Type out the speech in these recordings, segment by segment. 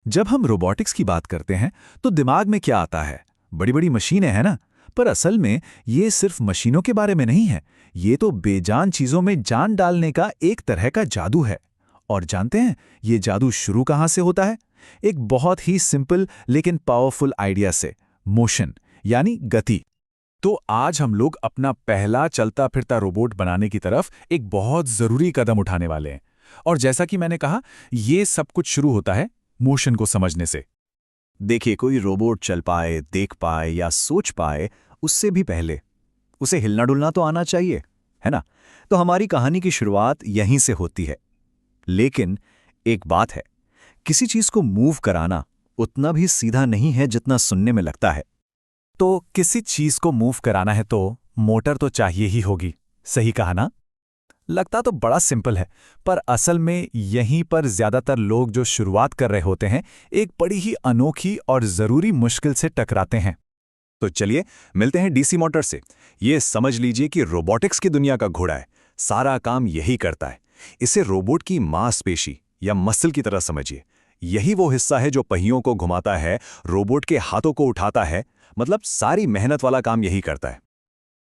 जब हम रोबोटिक्स की बात करते हैं तो दिमाग में क्या आता है? बड़ी बड़ी मशीनें हैं ना। पर असल में ये सिर्फ मशीनों के बारे में नहीं है। ये तो बेजान चीजों में जान डालने का एक तरह का जादू है। और जानते हैं ये जादू शुरू कहाँ से होता है? एक बहुत ही सिंपल लेकिन पावरफुल आइडिया से, मोशन यानी गति। तो आज हम लोग अपना पहला चलता फिरता रोबोट बनाने की तरफ एक बहुत जरूरी कदम उठाने वाले हैं। और जैसा कि मैंने कहा, ये सब कुछ शुरू होता है मोशन को समझने से। देखिए, कोई रोबोट चल पाए, देख पाए या सोच पाए, उससे भी पहले उसे हिलना डुलना तो आना चाहिए, है ना? तो हमारी कहानी की शुरुआत यहीं से होती है। लेकिन एक बात है, किसी चीज को मूव कराना उतना भी सीधा नहीं है जितना सुनने में लगता है। तो किसी चीज को मूव कराना है तो मोटर तो चाहिए ही होगी। सही कहा ना? लगता तो बड़ा सिंपल है, पर असल में यहीं पर ज्यादातर लोग जो शुरुआत कर रहे होते हैं एक बड़ी ही अनोखी और जरूरी मुश्किल से टकराते हैं। तो चलिए मिलते हैं डीसी मोटर से। ये समझ लीजिए कि रोबोटिक्स की दुनिया का घोड़ा है। सारा काम यही करता है। इसे रोबोट की मांसपेशी या मसल की तरह समझिए। यही वो हिस्सा है जो पहियों को घुमाता है, रोबोट के हाथों को उठाता है, मतलब सारी मेहनत वाला काम यही करता है।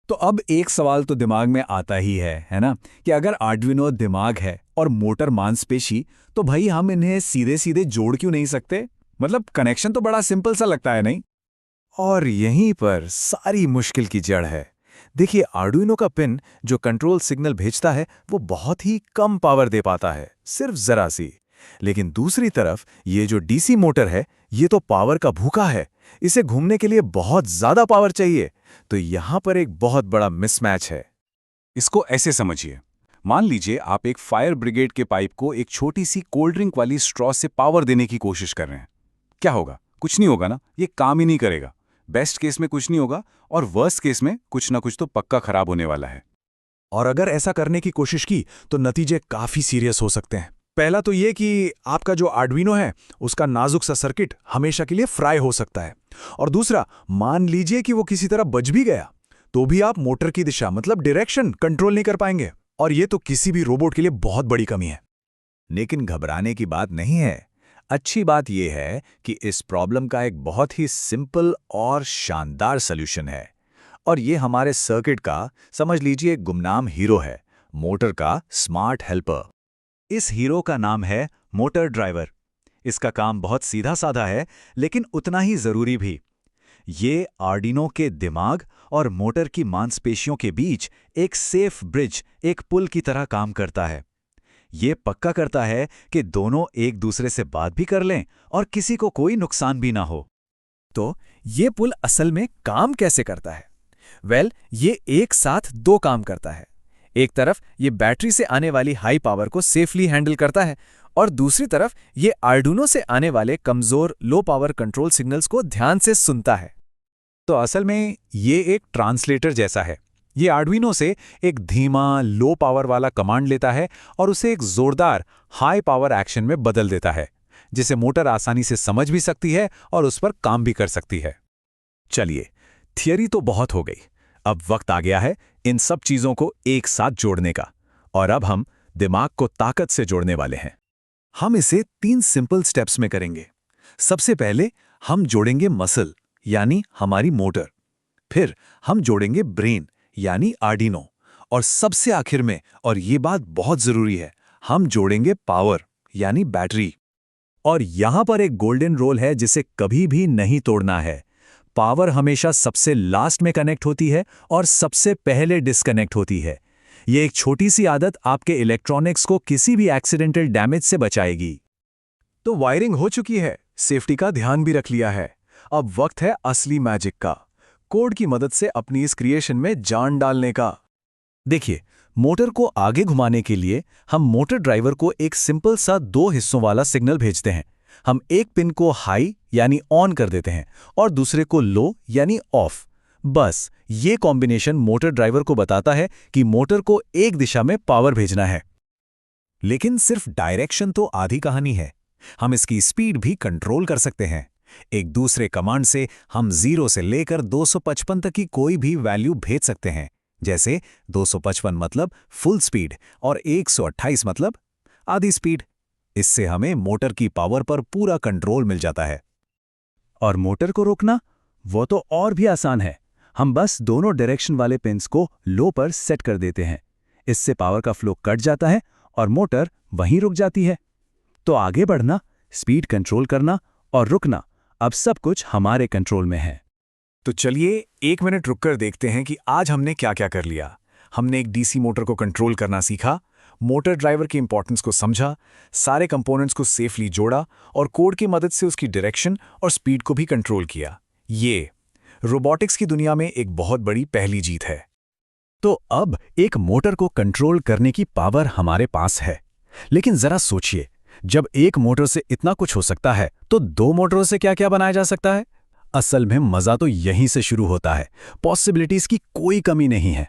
तो अब एक सवाल तो दिमाग में आता ही है ना? कि अगर आर्डुइनो दिमाग है और मोटर मांसपेशी, तो भाई हम इन्हें सीधे सीधे जोड़ क्यों नहीं सकते? मतलब कनेक्शन तो बड़ा सिंपल सा लगता है, नहीं? और यहीं पर सारी मुश्किल की जड़ है। देखिए, आर्डुइनो का पिन जो कंट्रोल सिग्नल भेजता है वो बहुत ही कम पावर दे पाता है, सिर्फ जरा सी। लेकिन दूसरी तरफ ये जो डीसी मोटर है, ये तो पावर का भूखा है। इसे घूमने के लिए बहुत ज्यादा पावर चाहिए। तो यहां पर एक बहुत बड़ा मिसमैच है। इसको ऐसे समझिए, मान लीजिए आप एक फायर ब्रिगेड के पाइप को एक छोटी सी कोल्ड ड्रिंक वाली स्ट्रॉ से पावर देने की कोशिश कर रहे हैं। क्या होगा? कुछ नहीं होगा ना, ये काम ही नहीं करेगा। बेस्ट केस में कुछ नहीं होगा और वर्स्ट केस में कुछ ना कुछ तो पक्का खराब होने वाला है। और अगर ऐसा करने की कोशिश की तो नतीजे काफी सीरियस हो सकते हैं। पहला तो ये कि आपका जो आर्डुइनो है उसका नाजुक सा सर्किट हमेशा के लिए फ्राई हो सकता है। और दूसरा, मान लीजिए कि वो किसी तरह बच भी गया, तो भी आप मोटर की दिशा मतलब डायरेक्शन कंट्रोल नहीं कर पाएंगे। और ये तो किसी भी रोबोट के लिए बहुत बड़ी कमी है। लेकिन घबराने की बात नहीं है। अच्छी बात यह है कि इस प्रॉब्लम का एक बहुत ही सिंपल और शानदार सॉल्यूशन है। और ये हमारे सर्किट का, समझ लीजिए, एक गुमनाम हीरो है, मोटर का स्मार्ट हेल्पर। इस हीरो का नाम है मोटर ड्राइवर। इसका काम बहुत सीधा साधा है, लेकिन उतना ही जरूरी भी। ये आर्डिनो के दिमाग और मोटर की मांसपेशियों के बीच एक सेफ ब्रिज, एक पुल की तरह काम करता है। ये पक्का करता है कि दोनों एक दूसरे से बात भी कर लें और किसी को कोई नुकसान भी ना हो। तो ये पुल असल में काम कैसे करता है? ये एक साथ दो काम करता है। एक तरफ ये बैटरी से आने वाली हाई पावर को सेफली हैंडल करता है और दूसरी तरफ ये आर्डुइनो से आने वाले कमजोर लो पावर कंट्रोल सिग्नल्स को ध्यान से सुनता है। तो असल में ये एक ट्रांसलेटर जैसा है। ये आर्डुइनो से एक धीमा लो पावर वाला कमांड लेता है और उसे एक जोरदार हाई पावर एक्शन में बदल देता है, जिसे मोटर आसानी से समझ भी सकती है और उस पर काम भी कर सकती है। चलिए, थियरी तो बहुत हो गई। अब वक्त आ गया है इन सब चीजों को एक साथ जोड़ने का। और अब हम दिमाग को ताकत से जोड़ने वाले हैं। हम इसे 3 सिंपल स्टेप्स में करेंगे। सबसे पहले हम जोड़ेंगे मसल यानी हमारी मोटर। फिर हम जोड़ेंगे ब्रेन यानी आर्डिनो। और सबसे आखिर में, और ये बात बहुत जरूरी है, हम जोड़ेंगे पावर यानी बैटरी। और यहां पर एक गोल्डन रूल है जिसे कभी भी नहीं तोड़ना है। पावर हमेशा सबसे लास्ट में कनेक्ट होती है और सबसे पहले डिस्कनेक्ट होती है। ये एक छोटी सी आदत आपके इलेक्ट्रॉनिक्स को किसी भी एक्सीडेंटल डैमेज से बचाएगी। तो वायरिंग हो चुकी है, सेफ्टी का ध्यान भी रख लिया है। अब वक्त है असली मैजिक का, कोड की मदद से अपनी इस क्रिएशन में जान डालने का। देखिए, मोटर को आगे घुमाने के लिए हम मोटर ड्राइवर को एक सिंपल सा 2 हिस्सों वाला सिग्नल भेजते हैं। हम एक पिन को हाई यानी ऑन कर देते हैं और दूसरे को लो यानी ऑफ। बस ये कॉम्बिनेशन मोटर ड्राइवर को बताता है कि मोटर को एक दिशा में पावर भेजना है। लेकिन सिर्फ डायरेक्शन तो आधी कहानी है। हम इसकी स्पीड भी कंट्रोल कर सकते हैं। एक दूसरे कमांड से हम 0 से लेकर 255 तक की कोई भी वैल्यू भेज सकते हैं। जैसे 255 मतलब फुल स्पीड और 128 मतलब आधी स्पीड। इससे हमें मोटर की पावर पर पूरा कंट्रोल मिल जाता है। और मोटर को रोकना, वो तो और भी आसान है। हम बस दोनों डायरेक्शन वाले पिंस को लो पर सेट कर देते हैं। इससे पावर का फ्लो कट जाता है और मोटर वहीं रुक जाती है। तो आगे बढ़ना, स्पीड कंट्रोल करना और रुकना, अब सब कुछ हमारे कंट्रोल में है। तो चलिए 1 मिनट रुककर देखते हैं कि आज हमने क्या क्या कर लिया। हमने एक डीसी मोटर को कंट्रोल करना सीखा, मोटर ड्राइवर की इंपॉर्टेंस को समझा, सारे कंपोनेंट्स को सेफली जोड़ा और कोड की मदद से उसकी डायरेक्शन और स्पीड को भी कंट्रोल किया। ये रोबोटिक्स की दुनिया में एक बहुत बड़ी पहली जीत है। तो अब एक मोटर को कंट्रोल करने की पावर हमारे पास है। लेकिन जरा सोचिए, जब एक मोटर से इतना कुछ हो सकता है तो दो मोटरों से क्या क्या बनाया जा सकता है? असल में मजा तो यहीं से शुरू होता है। पॉसिबिलिटीज की कोई कमी नहीं है।